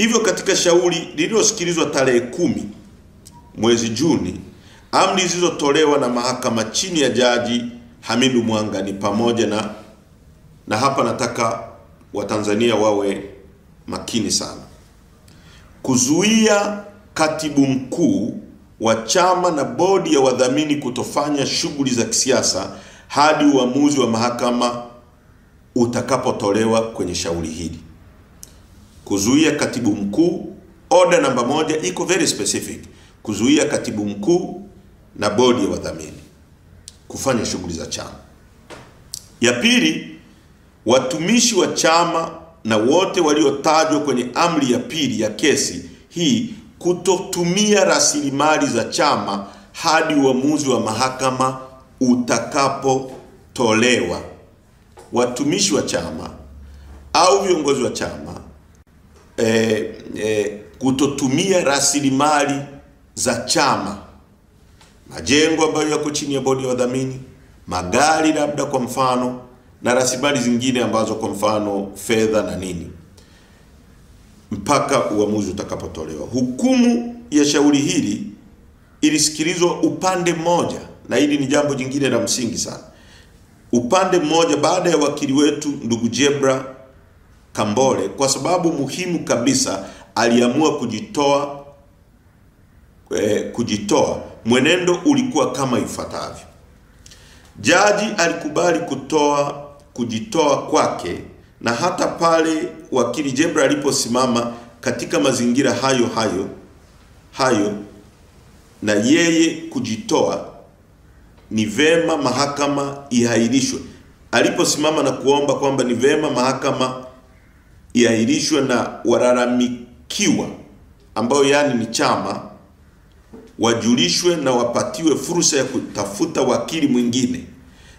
Hivyo katika shauri lililosikilizwa tarehe 10 mwezi Juni, amri zilizotolewa na mahakama chini ya Jaji Hamidu Mwanga ni pamoja na hapa nataka Watanzania wawe makini sana: kuzuia katibu mkuu wa chama na bodi ya wadhamini kutofanya shughuli za kisiasa hadi uamuzi wa mahakama utakapotolewa kwenye shauri hili. Kuzuia katibu mkuu, order namba 1 iko very specific: kuzuia katibu mkuu na bodi ya wadhamini kufanya shughuli za chama. Ya pili, watumishi wa chama na wote waliotajwa kwenye amri ya pili ya kesi hii kutotumia rasilimali za chama hadi uamuzi wa mahakama utakapotolewa. Watumishi wa chama au viongozi wa chama kutotumia rasilimali za chama, majengo ambayo yako chini ya bodi ya wadhamini, magari labda kwa mfano, na rasilimali zingine ambazo kwa mfano fedha na nini, mpaka uamuzi utakapotolewa. Hukumu ya shauri hili ilisikilizwa upande mmoja, na hili ni jambo jingine la msingi sana. Upande mmoja baada ya wakili wetu ndugu Jebra Kambole, kwa sababu muhimu kabisa, aliamua kujitoa. Mwenendo ulikuwa kama ifuatavyo: jaji alikubali kujitoa kwake, na hata pale wakili Jebra aliposimama katika mazingira hayo na yeye kujitoa, ni vema mahakama ihairishwe. Aliposimama na kuomba kwamba ni vema mahakama ihairishwe na walalamikiwa ambao yani ni chama wajulishwe na wapatiwe fursa ya kutafuta wakili mwingine,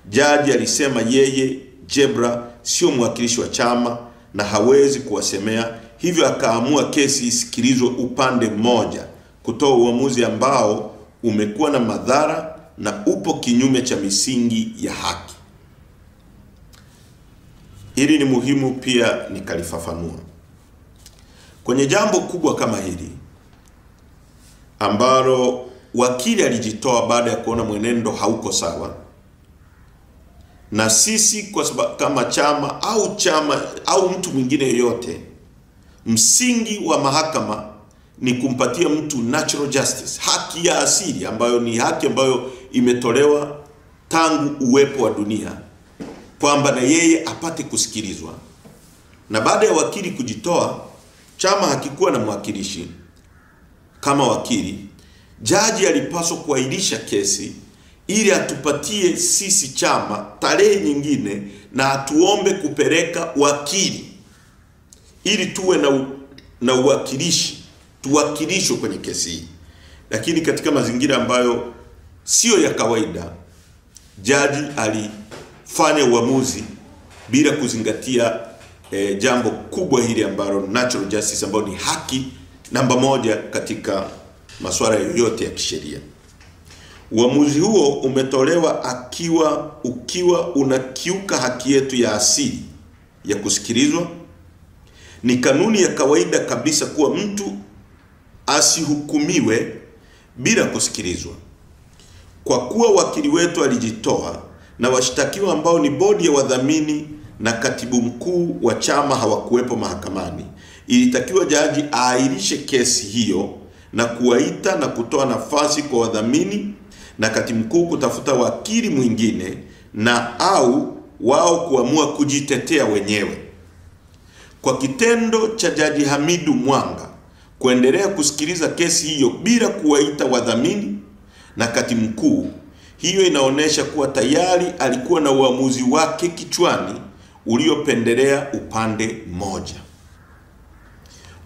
jaji alisema yeye Jebra sio mwakilishi wa chama na hawezi kuwasemea, hivyo akaamua kesi isikilizwe upande mmoja, kutoa uamuzi ambao umekuwa na madhara na upo kinyume cha misingi ya haki. Hili ni muhimu pia nikalifafanua. Kwenye jambo kubwa kama hili ambalo wakili alijitoa baada ya kuona mwenendo hauko sawa, na sisi kwa sababu kama chama au mtu mwingine yoyote, msingi wa mahakama ni kumpatia mtu natural justice, haki ya asili, ambayo ni haki ambayo imetolewa tangu uwepo wa dunia, kwamba na yeye apate kusikilizwa. Na baada ya wakili kujitoa, chama hakikuwa na mwakilishi kama wakili, jaji alipaswa kuahirisha kesi ili atupatie sisi chama tarehe nyingine na atuombe kupeleka wakili ili tuwe na uwakilishi, tuwakilishwe kwenye kesi hii. Lakini katika mazingira ambayo sio ya kawaida, jaji alifanya uamuzi bila kuzingatia jambo kubwa hili ambalo natural justice, ambayo ni haki namba 1 katika masuala yoyote ya kisheria. Uamuzi huo umetolewa ukiwa unakiuka haki yetu ya asili ya kusikilizwa. Ni kanuni ya kawaida kabisa kuwa mtu asihukumiwe bila kusikilizwa. Kwa kuwa wakili wetu alijitoa na washtakiwa ambao ni bodi ya wadhamini na katibu mkuu wa chama hawakuwepo mahakamani, ilitakiwa jaji aahirishe kesi hiyo na kuwaita na kutoa nafasi kwa wadhamini na katibu mkuu kutafuta wakili mwingine na au wao kuamua kujitetea wenyewe. Kwa kitendo cha Jaji Hamidu Mwanga kuendelea kusikiliza kesi hiyo bila kuwaita wadhamini na katibu mkuu, hiyo inaonyesha kuwa tayari alikuwa na uamuzi wake kichwani uliopendelea upande mmoja.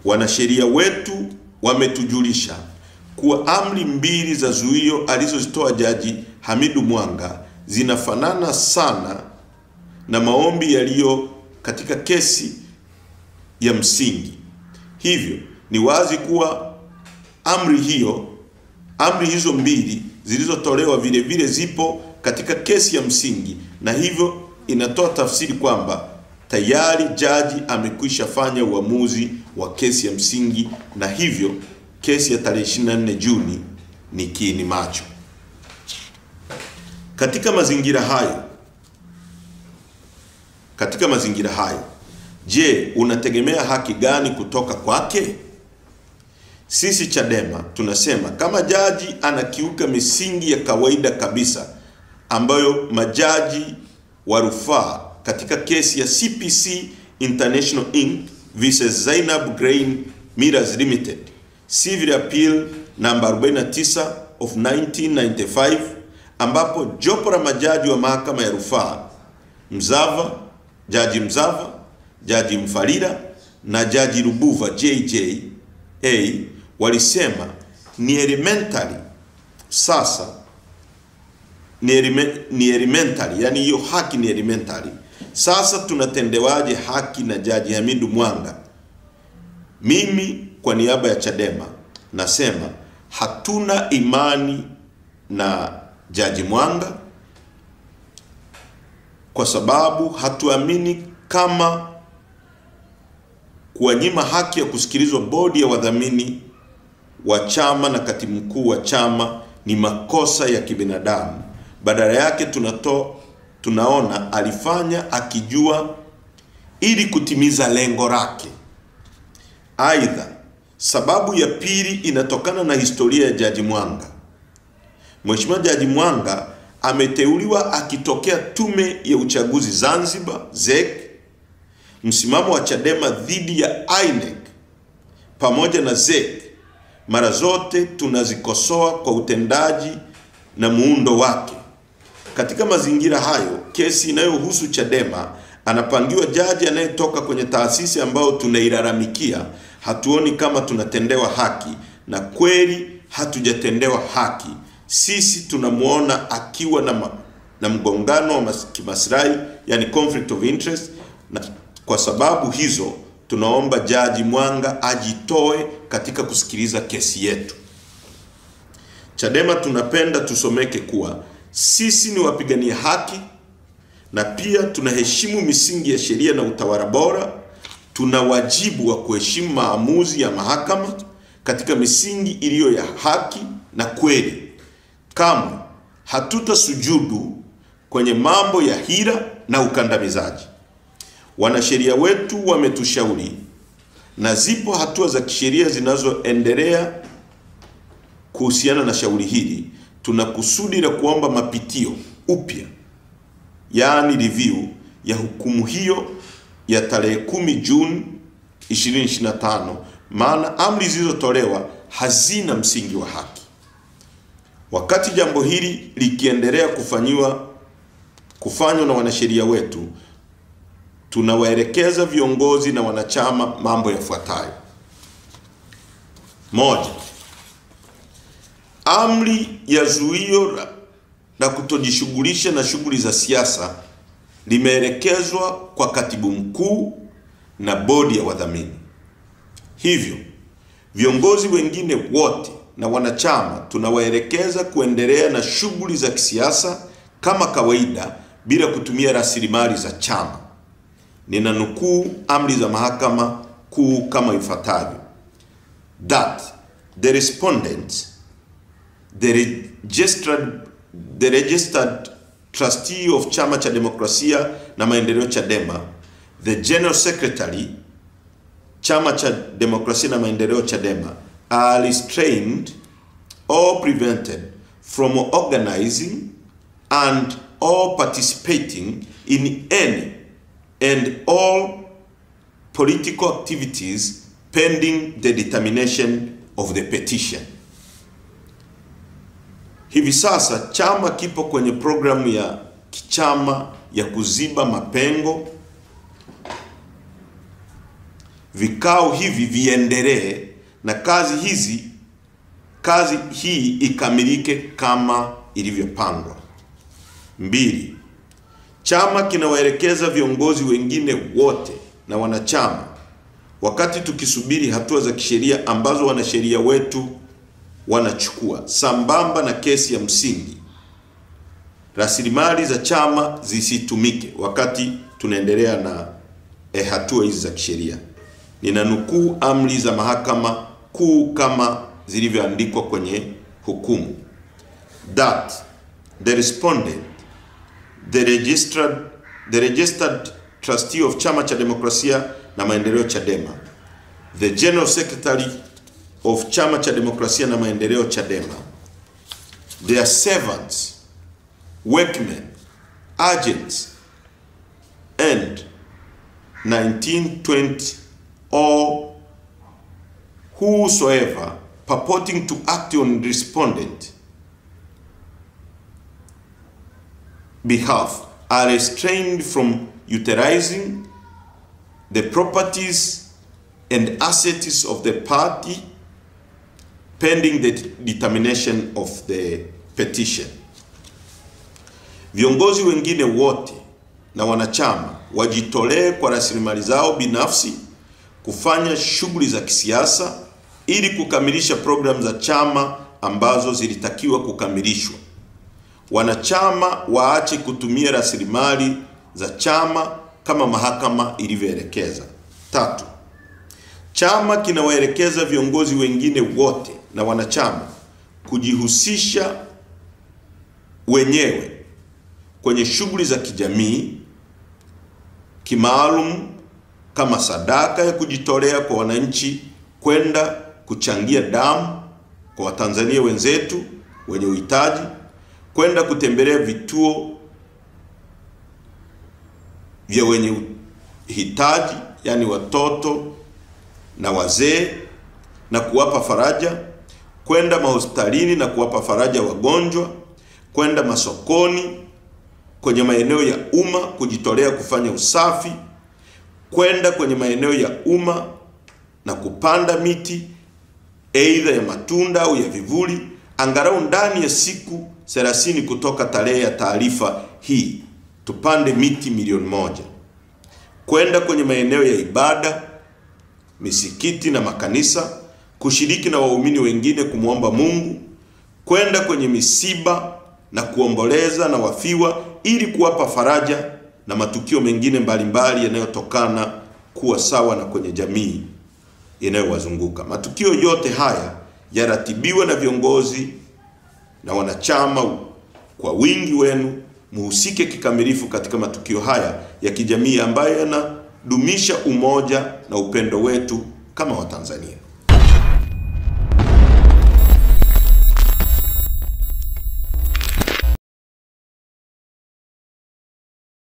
Wanasheria wetu wametujulisha kuwa amri 2 za zuio alizozitoa Jaji Hamidu Mwanga zinafanana sana na maombi yaliyo katika kesi ya msingi. Hivyo ni wazi kuwa amri hizo 2 zilizotolewa vile vile zipo katika kesi ya msingi, na hivyo inatoa tafsiri kwamba tayari jaji amekwisha fanya uamuzi wa kesi ya msingi, na hivyo kesi ya tarehe 24 Juni ni kiini macho. Katika mazingira hayo, je, unategemea haki gani kutoka kwake? Sisi Chadema tunasema kama jaji anakiuka misingi ya kawaida kabisa ambayo majaji wa rufaa katika kesi ya CPC International Inc. vs. Zainab Grain Millers Limited, Civil Appeal number 49 of 1995, ambapo jopo la majaji wa mahakama ya rufaa Jaji Mzava, Jaji Mfalira na Jaji Lubuva JJA walisema ni elementary. Sasa ni elementary, yani hiyo haki ni elementary. Sasa tunatendewaje haki na Jaji Hamidu Mwanga? Mimi kwa niaba ya Chadema nasema hatuna imani na Jaji Mwanga kwa sababu hatuamini kama kuwanyima haki ya kusikilizwa bodi ya wadhamini wa chama na katibu mkuu wa chama ni makosa ya kibinadamu. Badala yake tunaona alifanya akijua ili kutimiza lengo lake. Aidha, sababu ya pili inatokana na historia ya Jaji Mwanga. Mheshimiwa Jaji Mwanga ameteuliwa akitokea Tume ya Uchaguzi Zanzibar ZEC. Msimamo wa Chadema dhidi ya INEC pamoja na ZEC mara zote tunazikosoa kwa utendaji na muundo wake. Katika mazingira hayo, kesi inayohusu Chadema anapangiwa jaji anayetoka kwenye taasisi ambayo tunailalamikia. Hatuoni kama tunatendewa haki, na kweli hatujatendewa haki. Sisi tunamuona akiwa na mgongano wa kimaslahi, yani conflict of interest, na kwa sababu hizo tunaomba Jaji Mwanga ajitoe katika kusikiliza kesi yetu. Chadema tunapenda tusomeke kuwa sisi ni wapigania haki na pia tunaheshimu misingi ya sheria na utawala bora. Tuna wajibu wa kuheshimu maamuzi ya mahakama katika misingi iliyo ya haki na kweli. Kamwe hatutasujudu kwenye mambo ya hila na ukandamizaji. Wanasheria wetu wametushauri na zipo hatua za kisheria zinazoendelea kuhusiana na shauri hili. Tuna kusudi la kuomba mapitio upya, yaani review ya hukumu hiyo ya tarehe 10 Juni 2025, maana amri zilizotolewa hazina msingi wa haki. Wakati jambo hili likiendelea kufanywa na wanasheria wetu, tunawaelekeza viongozi na wanachama mambo yafuatayo. Moja, amri ya zuio la kutojishughulisha na shughuli za siasa limeelekezwa kwa katibu mkuu na bodi ya wadhamini. Hivyo, viongozi wengine wote na wanachama tunawaelekeza kuendelea na shughuli za kisiasa kama kawaida bila kutumia rasilimali za chama. Ninanukuu amri za mahakama kuu kama ifuatavyo: that the respondent, the registered trustee of Chama cha Demokrasia na Maendeleo Chadema, the general secretary Chama cha Demokrasia na Maendeleo Chadema, are restrained or prevented from organizing and or participating in any and all political activities pending the determination of the petition. Hivi sasa chama kipo kwenye programu ya kichama ya kuziba mapengo. Vikao hivi viendelee na kazi hii ikamilike kama ilivyopangwa. 2. Chama kinawaelekeza viongozi wengine wote na wanachama, wakati tukisubiri hatua za kisheria ambazo wanasheria wetu wanachukua sambamba na kesi ya msingi, rasilimali za chama zisitumike wakati tunaendelea na hatua hizi za kisheria. Ninanukuu amri za mahakama kuu kama zilivyoandikwa kwenye hukumu. That the respondent, the registered trustee of Chama cha Demokrasia na Maendeleo Chadema, the General Secretary of Chama cha Demokrasia na Maendeleo Chadema, their servants, workmen, agents, and 1920 or whosoever purporting to act on respondent behalf are restrained from utilizing the properties and assets of the party pending the determination of the petition. Viongozi wengine wote na wanachama wajitolee kwa rasilimali zao binafsi kufanya shughuli za kisiasa ili kukamilisha programu za chama ambazo zilitakiwa kukamilishwa. Wanachama waache kutumia rasilimali za chama kama mahakama ilivyoelekeza. 3. Chama kinawaelekeza viongozi wengine wote na wanachama kujihusisha wenyewe kwenye shughuli za kijamii kimaalum kama sadaka ya kujitolea kwa wananchi, kwenda kuchangia damu kwa Watanzania wenzetu wenye uhitaji, kwenda kutembelea vituo vya wenye uhitaji, yani watoto na wazee, na kuwapa faraja, kwenda mahospitalini na kuwapa faraja wagonjwa, kwenda masokoni, kwenye maeneo ya umma kujitolea kufanya usafi, kwenda kwenye maeneo ya umma na kupanda miti aidha ya matunda au ya vivuli angalau ndani ya siku 30 kutoka tarehe ya taarifa hii. Tupande miti 1,000,000. Kwenda kwenye maeneo ya ibada, misikiti na makanisa kushiriki na waumini wengine kumuomba Mungu, kwenda kwenye misiba na kuomboleza na wafiwa ili kuwapa faraja na matukio mengine mbalimbali yanayotokana kuwa sawa na kwenye jamii inayowazunguka. Matukio yote haya yaratibiwa na viongozi na wanachama. Kwa wingi wenu muhusike kikamilifu katika matukio haya ya kijamii ambayo yanadumisha umoja na upendo wetu kama Watanzania.